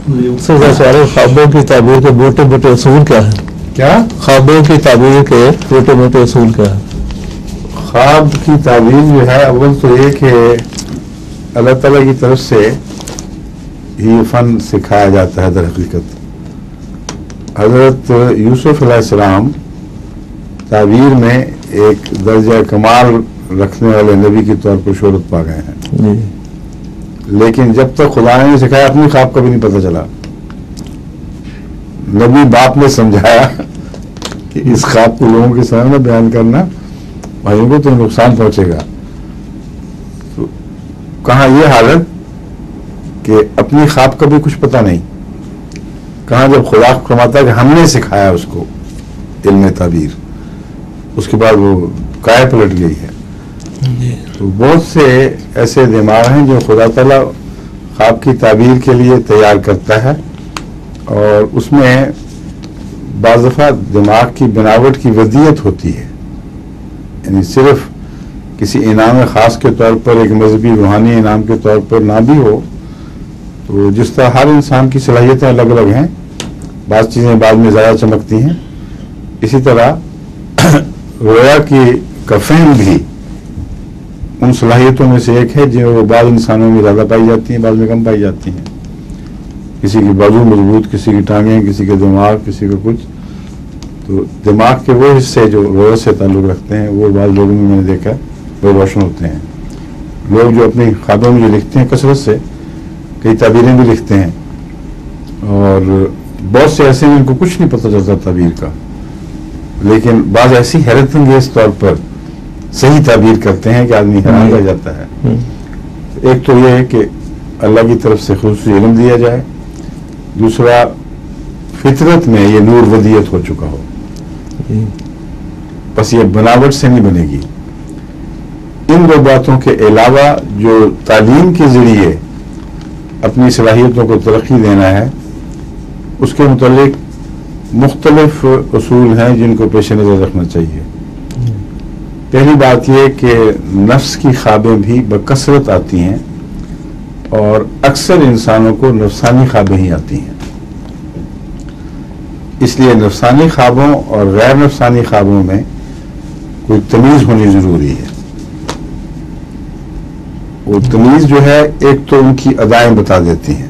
خوابوں کی تعبیر کے موٹے موٹے اصول کیا ہیں؟ کیا خوابوں کی تعبیر کے موٹے موٹے اصول کیا ہیں؟ خواب کی تعبیر جو ہے اول تو یہ کہ اللہ تعالیٰ کی طرف سے یہ فن سکھایا جاتا ہے. در حقیقت حضرت یوسف علیہ السلام تعبیر میں ایک درجہ کمال رکھنے والے نبی کے طور پر شہرت پا گئے ہیں. لیکن جب تک خدا نے سکھایا اپنی خواب کا بھی نہیں پتہ چلا. نبی باپ نے سمجھایا کہ اس خواب کو لوگوں کے سامنے بیان کرنا بھائیوں کو تو نقصان پہنچے گا. تو کہاں یہ حالت کہ اپنی خواب کا بھی کچھ پتہ نہیں, کہاں جب خدا فرماتا ہے کہ ہم نے سکھایا اس کو علم تعبیر, اس کے بعد وہ کائے پلٹ گئی ہے. تو بہت سے ایسے دماغ ہیں جو خدا تعالیٰ خواب کی تعبیر کے لیے تیار کرتا ہے, اور اس میں بعض دفعہ دماغ کی بناوٹ کی ودیت ہوتی ہے. یعنی صرف کسی انعام خاص کے طور پر, ایک مذہبی روحانی انعام کے طور پر نہ بھی ہو, تو جس طرح ہر انسان کی صلاحیتیں الگ الگ ہیں, بعض چیزیں بعد میں زیادہ چمکتی ہیں, اسی طرح رویا کا فہم بھی ان صلاحیتوں میں سے ایک ہے جو بعض انسانوں میں زیادہ پائی جاتی ہیں, بعض میں کم پائی جاتی ہیں. کسی کی بازو مضبوط, کسی کی ٹانگیں, کسی کے دماغ, کسی کا کچھ. تو دماغ کے وہ حصے جو رویا سے تعلق رکھتے ہیں وہ بعض لوگوں میں نے دیکھا وہ روشن ہوتے ہیں. لوگ جو اپنی خوابوں میں جو لکھتے ہیں کثرت سے, کئی تعبیریں بھی لکھتے ہیں, اور بہت سے ایسے ہیں جن کو کچھ نہیں پتہ چلتا تعبیر کا, لیکن بعض ایسی حیرت انگیز طور پر صحیح تعبیر کرتے ہیں کہ آدمی حیران رہ جاتا ہے. ایک تو یہ ہے کہ اللہ کی طرف سے خصوصی علم دیا جائے, دوسرا فطرت میں یہ نور ودیت ہو چکا ہو, بس یہ بناوٹ سے نہیں بنے گی. ان دو باتوں کے علاوہ جو تعلیم کے ذریعے اپنی صلاحیتوں کو ترقی دینا ہے, اس کے متعلق مختلف اصول ہیں جن کو پیش نظر رکھنا چاہیے. پہلی بات یہ کہ نفس کی خوابیں بھی بکثرت آتی ہیں, اور اکثر انسانوں کو نفسانی خوابیں ہی آتی ہیں. اس لیے نفسانی خوابوں اور غیر نفسانی خوابوں میں کوئی تمیز ہونی ضروری ہے. وہ تمیز جو ہے ایک تو ان کی ادائیں بتا دیتی ہیں.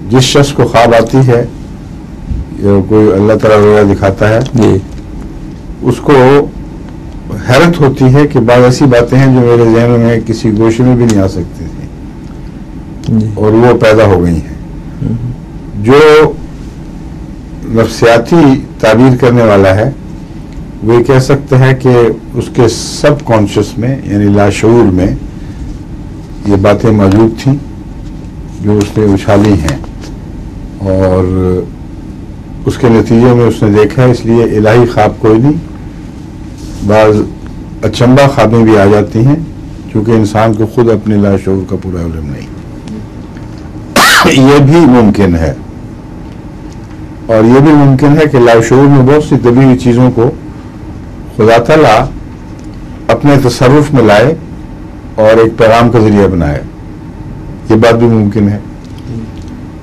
جس شخص کو خواب آتی ہے یا کوئی اللہ تعالیٰ رویا دکھاتا ہے, اس کو حیرت ہوتی ہے کہ بعض ایسی باتیں ہیں جو میرے ذہن میں کسی گوشے میں بھی نہیں آ سکتی تھیں, اور وہ پیدا ہو گئی ہیں. جو نفسیاتی تعبیر کرنے والا ہے وہ یہ کہہ سکتا ہے کہ اس کے سب کانشیس میں یعنی لاشعور میں یہ باتیں موجود تھیں جو اس نے اچھالی ہیں, اور اس کے نتیجے میں اس نے دیکھا, اس لیے الہی خواب کوئی نہیں. بعض اچنبا خوابیں بھی آ جاتی ہیں کیونکہ انسان کو خود اپنے لاشعور کا پورا علم نہیں. یہ بھی ممکن ہے, اور یہ بھی ممکن ہے کہ لاشعور میں بہت سی دبی ہوئی چیزوں کو خدا تعالیٰ اپنے تصرف میں لائے اور ایک پیغام کا ذریعہ بنائے. یہ بات بھی ممکن ہے,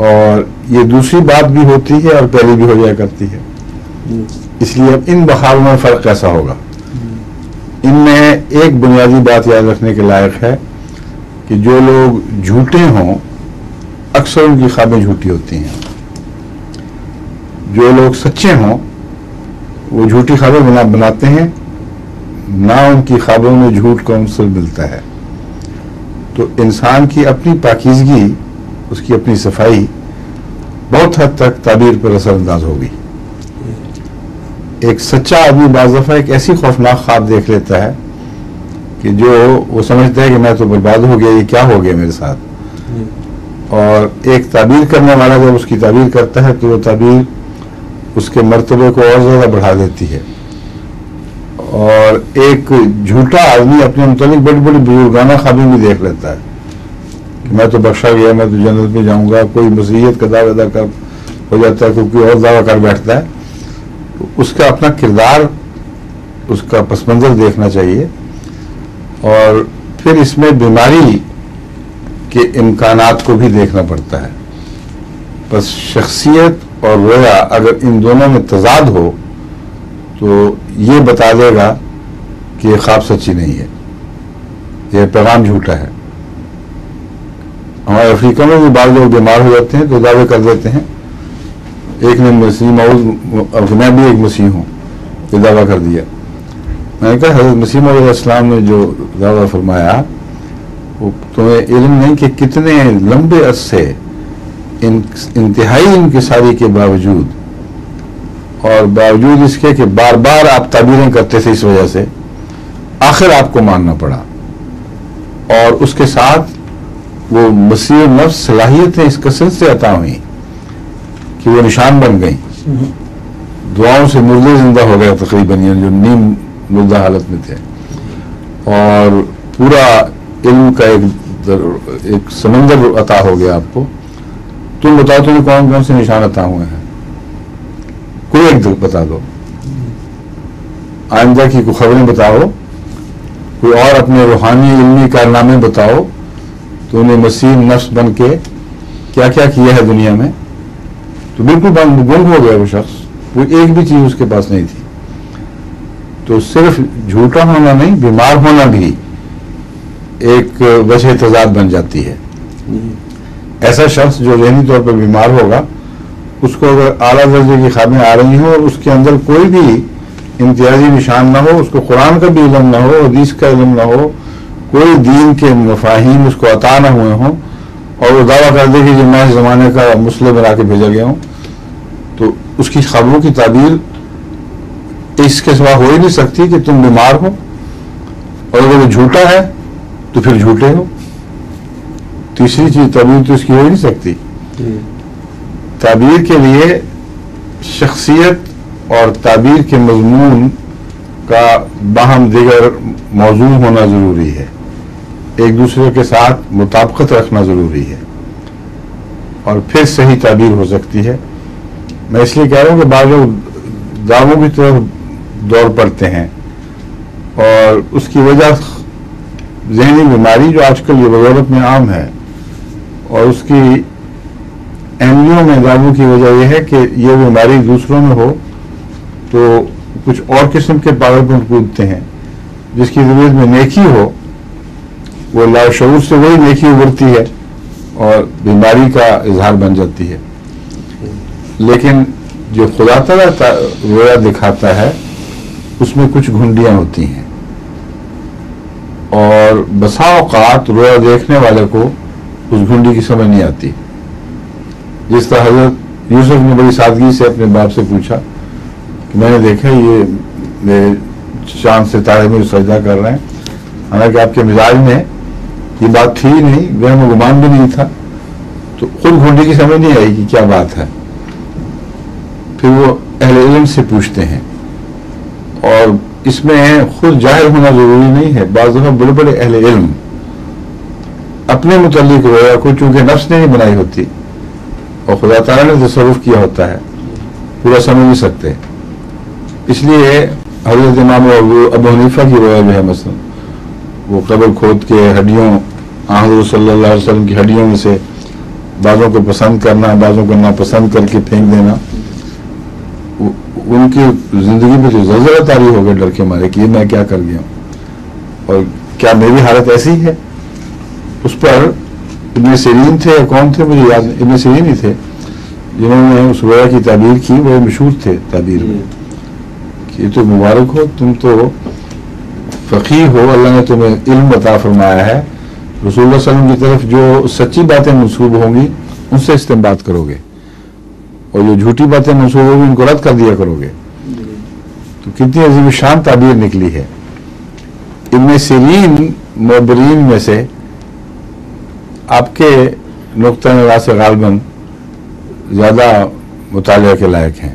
اور یہ دوسری بات بھی ہوتی ہے اور پہلی بھی ہو جایا کرتی ہے. اس لیے اب ان بخاروں میں فرق کیسا ہوگا؟ ان میں ایک بنیادی بات یاد رکھنے کے لائق ہے کہ جو لوگ جھوٹے ہوں اکثر ان کی خوابیں جھوٹی ہوتی ہیں. جو لوگ سچے ہوں وہ جھوٹی خوابیں بناتے ہیں, نہ ان کی خوابوں میں جھوٹ کا عنصر ملتا ہے. تو انسان کی اپنی پاکیزگی, اس کی اپنی صفائی بہت حد تک تعبیر پر اثر انداز ہوگی. ایک سچا آدمی بعض دفعہ ایک ایسی خوفناک خواب دیکھ لیتا ہے کہ جو وہ سمجھتا ہے کہ میں تو برباد ہو گیا, یہ کیا ہو گیا میرے ساتھ. اور ایک تعبیر کرنے والا جب اس کی تعبیر کرتا ہے تو وہ تعبیر اس کے مرتبے کو اور زیادہ بڑھا دیتی ہے. اور ایک جھوٹا آدمی اپنے متعلق بڑی بڑی بزرگانہ خوابیں بھی دیکھ لیتا ہے کہ میں تو بخشا گیا, میں تو جنت میں جاؤں گا. کوئی مسیحیت کا دعویٰ ادا کر ہو جاتا ہے, کوئی اور دعویٰ کر بیٹھتا ہے. تو اس کا اپنا کردار, اس کا پس منظر دیکھنا چاہیے, اور پھر اس میں بیماری کے امکانات کو بھی دیکھنا پڑتا ہے. بس شخصیت اور رویا اگر ان دونوں میں تضاد ہو تو یہ بتا دے گا کہ یہ خواب سچی نہیں ہے، یہ پیغام جھوٹا ہے۔ ہمارے افریقہ میں بھی بعض لوگ بیمار ہو جاتے ہیں تو دعوے کر دیتے ہیں، ایک نے مسیح موعود، میں بھی ایک مسیح ہوں، یہ دعویٰ کر دیا۔ میں نے کہا حضرت مسیح علیہ السلام نے جو دعویٰ فرمایا وہ تمہیں علم نہیں کہ کتنے لمبے عرصے انتہائی انکساری کے باوجود اور باوجود اس کے کہ بار بار آپ تعبیریں کرتے تھے، اس وجہ سے آخر آپ کو ماننا پڑا، اور اس کے ساتھ وہ مسیح نفس صلاحیتیں اس کثرت سے عطا ہوئیں کہ وہ نشان بن گئیں، دعاؤں سے مردے زندہ ہو گئے تقریباً، جو نیم مردہ حالت میں تھے، اور پورا علم کا ایک سمندر عطا ہو گیا آپ کو۔ تم بتاؤ تمہیں کون کون سے نشان عطا ہوئے ہیں؟ کوئی ایک بتا دو، آئندہ کی کوئی خبریں بتاؤ، کوئی اور اپنے روحانی علمی کارنامے بتاؤ، تو انہیں مسیح نفس بن کے کیا کیا کیا ہے دنیا میں۔ تو بالکل گم ہو گیا وہ شخص، وہ ایک بھی چیز اس کے پاس نہیں تھی۔ تو صرف جھوٹا ہونا نہیں، بیمار ہونا بھی ایک وجہ تضاد بن جاتی ہے۔ ایسا شخص جو ذہنی طور پر بیمار ہوگا، اس کو اگر اعلیٰ درجے کی خوابیں آ رہی ہوں اور اس کے اندر کوئی بھی امتیازی نشان نہ ہو، اس کو قرآن کا بھی علم نہ ہو، حدیث کا علم نہ ہو، کوئی دین کے مفاہیم اس کو عطا نہ ہوئے ہوں، اور وہ دعویٰ کر دے کہ میں اس زمانے کا مسلم بنا کے بھیجا گیا ہوں، تو اس کی خبروں کی تعبیر اس کے سوا ہو ہی نہیں سکتی کہ تم بیمار ہو، اور اگر وہ جھوٹا ہے تو پھر جھوٹے ہو۔ تیسری چیز تعبیر تو اس کی ہو ہی نہیں سکتی۔ تعبیر کے لیے شخصیت اور تعبیر کے مضمون کا باہم دیگر موضوع ہونا ضروری ہے، ایک دوسرے کے ساتھ مطابقت رکھنا ضروری ہے، اور پھر صحیح تعبیر ہو سکتی ہے۔ میں اس لیے کہہ رہا ہوں کہ بعض لوگ دعووں کی طرف دوڑ پڑتے ہیں، اور اس کی وجہ ذہنی بیماری جو آج کل یہ بغورت میں عام ہے، اور اس کی اہمیوں میں دعووں کی وجہ یہ ہے کہ یہ بیماری دوسروں میں ہو تو کچھ اور قسم کے پاگل پن کودتے ہیں، جس کی ضرورت میں نیکی ہو وہ لاشعور سے وہی نیکی ابھرتی ہے اور بیماری کا اظہار بن جاتی ہے۔ لیکن جو خدا تعالیٰ رویا دکھاتا ہے اس میں کچھ گھنڈیاں ہوتی ہیں، اور بسا اوقات رویا دیکھنے والے کو اس گھنڈی کی سمجھ نہیں آتی۔ جس طرح حضرت یوسف نے بڑی سادگی سے اپنے باپ سے پوچھا کہ میں نے دیکھا یہ میرے چاند ستارے میں سجدہ کر رہے ہیں، حالانکہ آپ کے مزاج میں یہ بات تھی نہیں، وہم و گمان بھی نہیں تھا، تو خود گھنڈی کی سمجھ نہیں آئی کہ کیا بات ہے۔ پھر وہ اہل علم سے پوچھتے ہیں، اور اس میں خود جاہل ہونا ضروری نہیں ہے، بعض دفعہ بڑے بڑے اہل علم اپنے متعلق رویا کو چونکہ نفس نے نہیں بنائی ہوتی اور خدا تعالیٰ نے تصرف کیا ہوتا ہے، پورا سمجھ نہیں سکتے۔ اس لیے حضرت امام ابو حنیفہ کی رویا جو ہے مثلا، وہ قبر کھود کے ہڈیوں حضرت صلی اللہ علیہ وسلم کی ہڈیوں میں سے بعضوں کو پسند کرنا، بعضوں کو ناپسند کر کے پھینک دینا، ان کی زندگی میں تو زلزلہ طاری ہو گئے ڈر کے مارے کہ یہ میں کیا کر گیا ہوں، اور کیا میری حالت ایسی ہے۔ اس پر ابن سیرین تھے یا کون تھے مجھے یاد نہیں، ابن سیرین ہی تھے جنہوں نے اس رویا کی تعبیر کی، وہ مشہور تھے تعبیر میں کہ یہ تو مبارک ہو، تم تو فقیہ ہو، اللہ نے تمہیں علم عطا فرمایا ہے، رسول اللہ صلی اللہ علیہ وسلم کی طرف جو سچی باتیں منسوب ہوں گی ان سے استنباط کرو گے، اور جو جھوٹی باتیں منسوب ہوگی ان کو رد کر دیا کرو گے۔ تو کتنی عظیم شان تعبیر نکلی ہے۔ ابن سیرین معبرین میں سے آپ کے نقطہ نظر سے غالباً زیادہ مطالعہ کے لائق ہیں،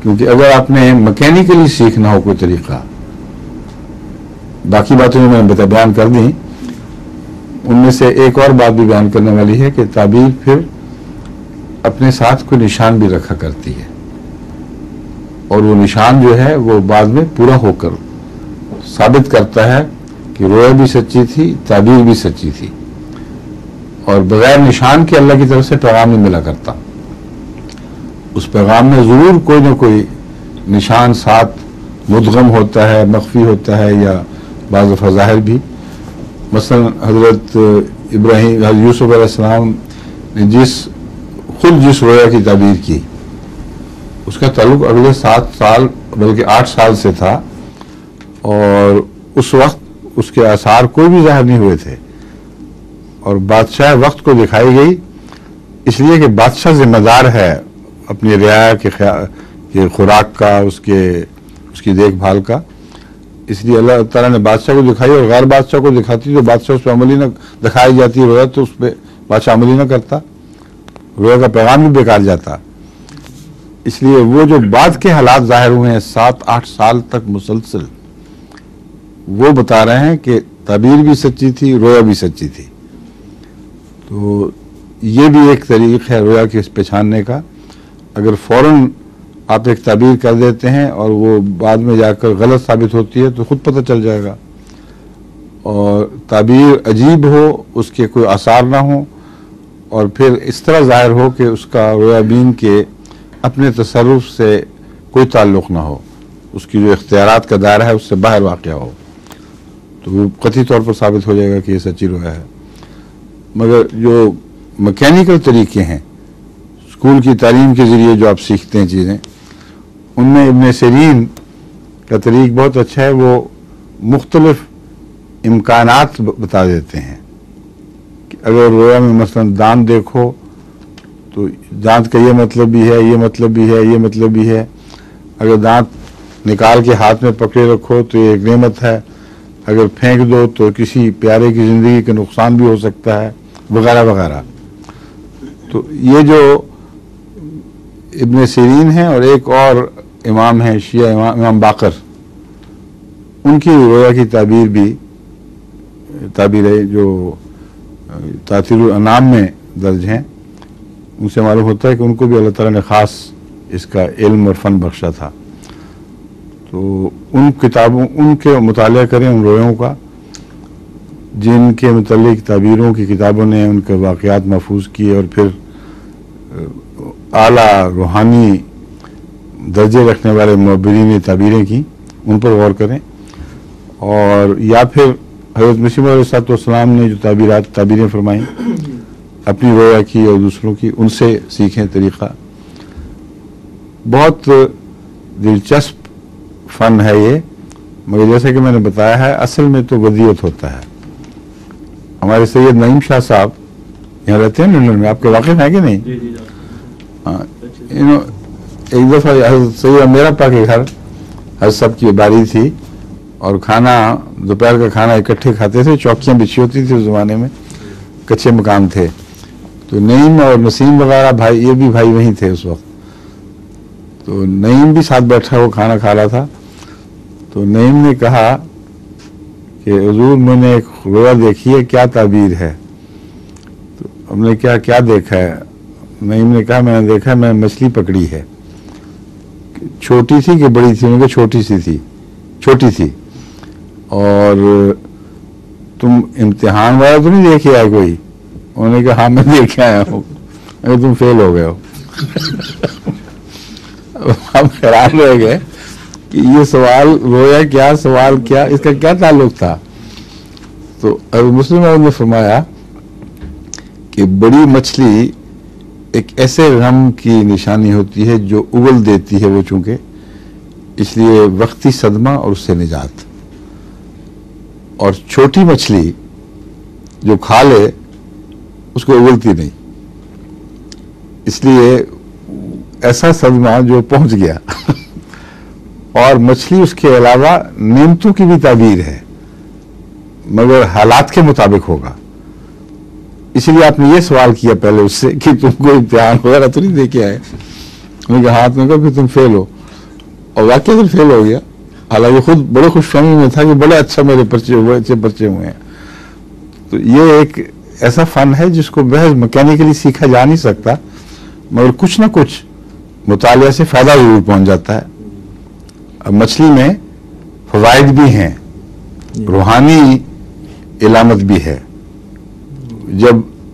کیونکہ اگر آپ نے مکینیکلی سیکھنا ہو کوئی طریقہ، باقی باتیں میں نے بیان کر دیں، ان میں سے ایک اور بات بھی بیان کرنے والی ہے کہ تعبیر پھر اپنے ساتھ کوئی نشان بھی رکھا کرتی ہے، اور وہ نشان جو ہے وہ بعد میں پورا ہو کر ثابت کرتا ہے کہ رویا بھی سچی تھی، تعبیر بھی سچی تھی۔ اور بغیر نشان کے اللہ کی طرف سے پیغام نہیں ملا کرتا. اس پیغام میں ضرور کوئی نہ کوئی نشان ساتھ مدغم ہوتا ہے، مخفی ہوتا ہے، یا بعض دفعہ ظاہر بھی. مثلا حضرت ابراہیم، حضرت یوسف علیہ السلام نے خود جس رویا کی تعبیر کی، اس کا تعلق اگلے 7 سال بلکہ 8 سال سے تھا، اور اس وقت اس کے آثار کوئی بھی ظاہر نہیں ہوئے تھے، اور بادشاہ وقت کو دکھائی گئی، اس لیے کہ بادشاہ ذمہ دار ہے اپنی رعایا کے خوراک کا، اس کی دیکھ بھال کا. اس لیے اللہ تعالیٰ نے بادشاہ کو دکھائی، اور غیر بادشاہ کو دکھاتی تو بادشاہ اس پہ عملی نہ دکھائی جاتی رویا، تو اس پہ بادشاہ عملی نہ کرتا، رویا کا پیغام بھی بیکار جاتا. اس لیے وہ جو بعد کے حالات ظاہر ہوئے ہیں 7-8 سال تک مسلسل، وہ بتا رہے ہیں کہ تعبیر بھی سچی تھی، رویا بھی سچی تھی. تو یہ بھی ایک طریق ہے رویا کے پہچاننے کا. اگر فوراً آپ ایک تعبیر کر دیتے ہیں اور وہ بعد میں جا کر غلط ثابت ہوتی ہے تو خود پتہ چل جائے گا. اور تعبیر عجیب ہو، اس کے کوئی آثار نہ ہوں، اور پھر اس طرح ظاہر ہو کہ اس کا رویا بین کے اپنے تصرف سے کوئی تعلق نہ ہو، اس کی جو اختیارات کا دائرہ ہے اس سے باہر واقع ہو، تو وہ قطعی طور پر ثابت ہو جائے گا کہ یہ سچی رویا ہے. مگر جو میکینیکل طریقے ہیں، اسکول کی تعلیم کے ذریعے جو آپ سیکھتے ہیں چیزیں، ان میں ابن سیرین کا طریق بہت اچھا ہے. وہ مختلف امکانات بتا دیتے ہیں کہ اگر رویا میں مثلا دانت دیکھو تو دانت کا یہ مطلب بھی ہے، یہ مطلب بھی ہے، یہ مطلب بھی ہے. اگر دانت نکال کے ہاتھ میں پکڑے رکھو تو یہ ایک نعمت ہے، اگر پھینک دو تو کسی پیارے کی زندگی کا نقصان بھی ہو سکتا ہے، وغیرہ وغیرہ. تو یہ جو ابن سیرین ہیں، اور ایک اور امام ہیں شیعہ امام باقر، ان کی رویا کی تعبیر بھی تعبیر جو تاثیر الانام میں درج ہیں، ان سے معلوم ہوتا ہے کہ ان کو بھی اللہ تعالیٰ نے خاص اس کا علم اور فن بخشا تھا. تو ان کتابوں، ان کے مطالعہ کریں ان رویوں کا، جن کے متعلق تعبیروں کی کتابوں نے ان کے واقعات محفوظ کیے، اور پھر اعلیٰ روحانی درجے رکھنے والے معبرین نے تعبیریں کی، ان پر غور کریں. اور یا پھر حضرت مسیح علیہ السلام نے جو تعبیریں فرمائیں اپنی رویا کی اور دوسروں کی، ان سے سیکھیں طریقہ. بہت دلچسپ فن ہے یہ، مگر جیسا کہ میں نے بتایا ہے اصل میں تو ودیعت ہوتا ہے. ہمارے سید نعیم شاہ صاحب یہاں رہتے ہیں لندن میں، آپ کے واقف ہیں کہ نہیں؟ ہاں، ایک دفعہ حضرت سید میرا پا کے گھر حضرت صاحب کی باری تھی، اور کھانا دوپہر کا کھانا اکٹھے کھاتے تھے، چوکیاں بچھی ہوتی تھی اس زمانے میں، کچے مکان تھے. تو نعیم اور نسیم وغیرہ بھائی، یہ بھی بھائی وہیں تھے اس وقت. تو نعیم بھی ساتھ بیٹھا وہ کھانا کھا رہا تھا. تو نعیم نے کہا کہ حضور میں نے ایک رویا دیکھی ہے، کیا تعبیر ہے؟ تو ہم نے کیا دیکھا ہے؟ نعیم نے کہا میں نے دیکھا میں مچھلی پکڑی ہے. چھوٹی تھی کہ بڑی تھی؟ انہوں نے کہا چھوٹی تھی. اور تم امتحان والا تو نہیں دیکھے آئے کوئی؟ انہوں نے کہا ہاں میں دیکھ آیا ہوں. اگر تم فیل ہو گئے ہو. ہم حیران رہ گئے کہ یہ سوال رویا کیا، سوال کیا، اس کا کیا تعلق تھا. تو مسلم نے فرمایا کہ بڑی مچھلی ایک ایسے غم کی نشانی ہوتی ہے جو اگل دیتی ہے وہ، چونکہ اس لیے وقتی صدمہ اور اس سے نجات. اور چھوٹی مچھلی جو کھا لے اس کو اگلتی نہیں، اس لیے ایسا صدمہ جو پہنچ گیا. اور مچھلی اس کے علاوہ نعمتوں کی بھی تعبیر ہے، مگر حالات کے مطابق ہوگا. اسی لیے آپ نے یہ سوال کیا پہلے اس سے کہ تم کو امتحان وغیرہ تو نہیں دے کے آئے؟ انہوں نے کہا ہاتھ میں کہا پھر تم فیل ہو. اور واقعی پھر فیل ہو گیا، حالانکہ خود بڑے خوش فہمی میں تھا کہ بڑے اچھا میرے پرچے ہوئے، اچھے پرچے ہوئے ہیں. تو یہ ایک ایسا فن ہے جس کو محض میکینیکلی سیکھا جا نہیں سکتا، مگر کچھ نہ کچھ مطالعہ سے فائدہ ضرور پہنچ جاتا ہے. اب مچھلی میں فوائد بھی ہیں، روحانی علامت بھی ہے. جب